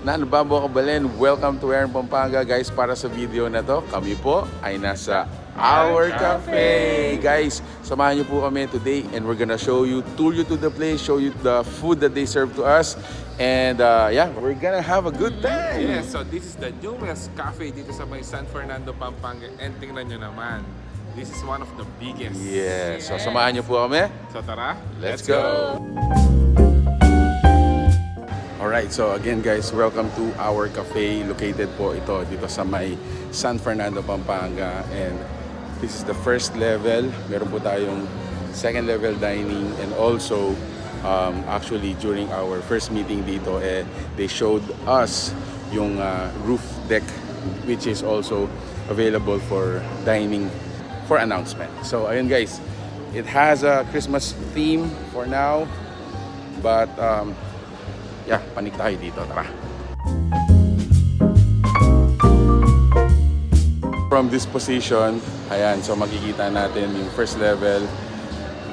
Nanubabo Kabalen, welcome to Pampanga guys. Para sa video na to, kami po ay nasa Our Cafe. Guys, samahan niyo po kami today and we're gonna tour you to the place, show you the food that they serve to us. And yeah, we're gonna have a good time. Yes, so this is the newest cafe dito sa may San Fernando, Pampanga. And tingnan nyo naman, this is one of the biggest. Yes, so samahan niyo po kami. So tara, Let's go! Alright, so again guys, welcome to Our Cafe. Located po ito dito sa may San Fernando, Pampanga. And this is the first level. Meron po tayong second level dining. And also, actually during our first meeting dito, they showed us yung roof deck, which is also available for dining for announcement. So ayun guys, it has a Christmas theme for now. But yeah, panik tayo dito, tara. From this position, ayan, so makikita natin yung first level,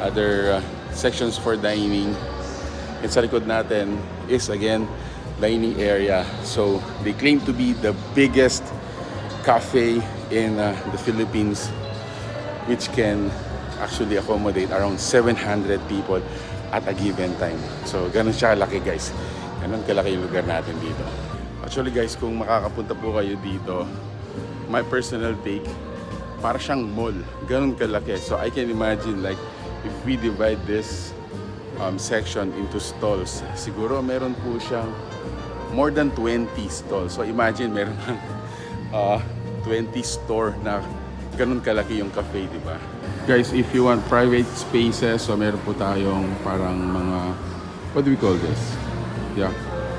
other sections for dining. And sa likod natin is again, dining area. So they claim to be the biggest cafe in the Philippines, which can actually accommodate around 700 people at a given time. So ganun siya kalaki guys. Ganun kalaki yung lugar natin dito. Actually guys, kung makakapunta po kayo dito, my personal take, para siyang mall. Ganun kalaki. So I can imagine like if we divide this section into stalls, siguro meron po siyang more than 20 stalls. So imagine meron ng 20 store na ganun kalaki yung cafe, di ba? Guys, if you want private spaces, so meron po tayong parang mga, what do we call this? Yeah,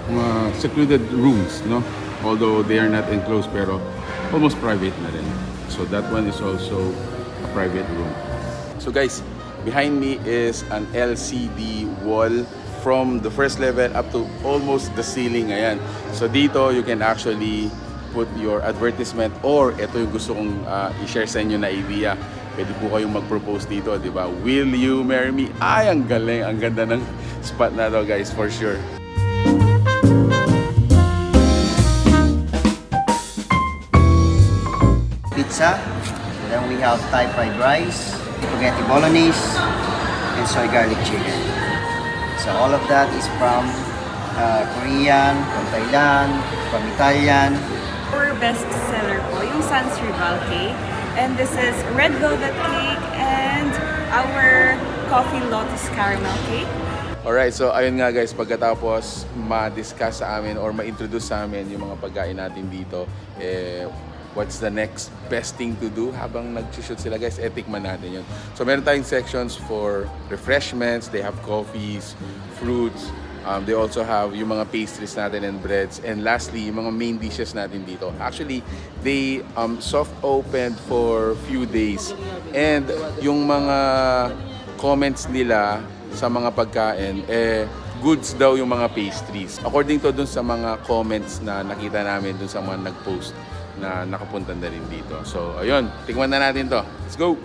mga secluded rooms, no? Although they are not enclosed, pero almost private na rin. So that one is also a private room. So guys, behind me is an LCD wall from the first level up to almost the ceiling. Ayan. So dito, you can actually put your advertisement or ito yung gusto kong i-share sa inyo na idea. Pwede po kayong mag-propose dito, di ba? Will you marry me? Ay, ang galing. Ang ganda ng spot na to, guys, for sure. Pizza, then we have Thai fried rice, spaghetti bolognese, and soy garlic chicken. So all of that is from Korean, from Thailand, from Italian. Our best seller po, yung Sans Rival cake. And this is red velvet cake and our coffee lotus caramel cake. Alright, so ayun nga guys, pagkatapos ma-discuss sa amin or ma-introduce sa amin yung mga pagkain natin dito, what's the next best thing to do habang nag-shoot sila guys, tikman natin yun. So meron tayong sections for refreshments, they have coffees, fruits, they also have yung mga pastries natin and breads, and lastly, yung mga main dishes natin dito. Actually, they soft opened for few days, and yung mga comments nila sa mga pagkain, goods daw yung mga pastries. According to dun sa mga comments na nakita namin dun sa mga nag-post na nakapunta na rin dito. So, ayun, tikman na natin to. Let's go!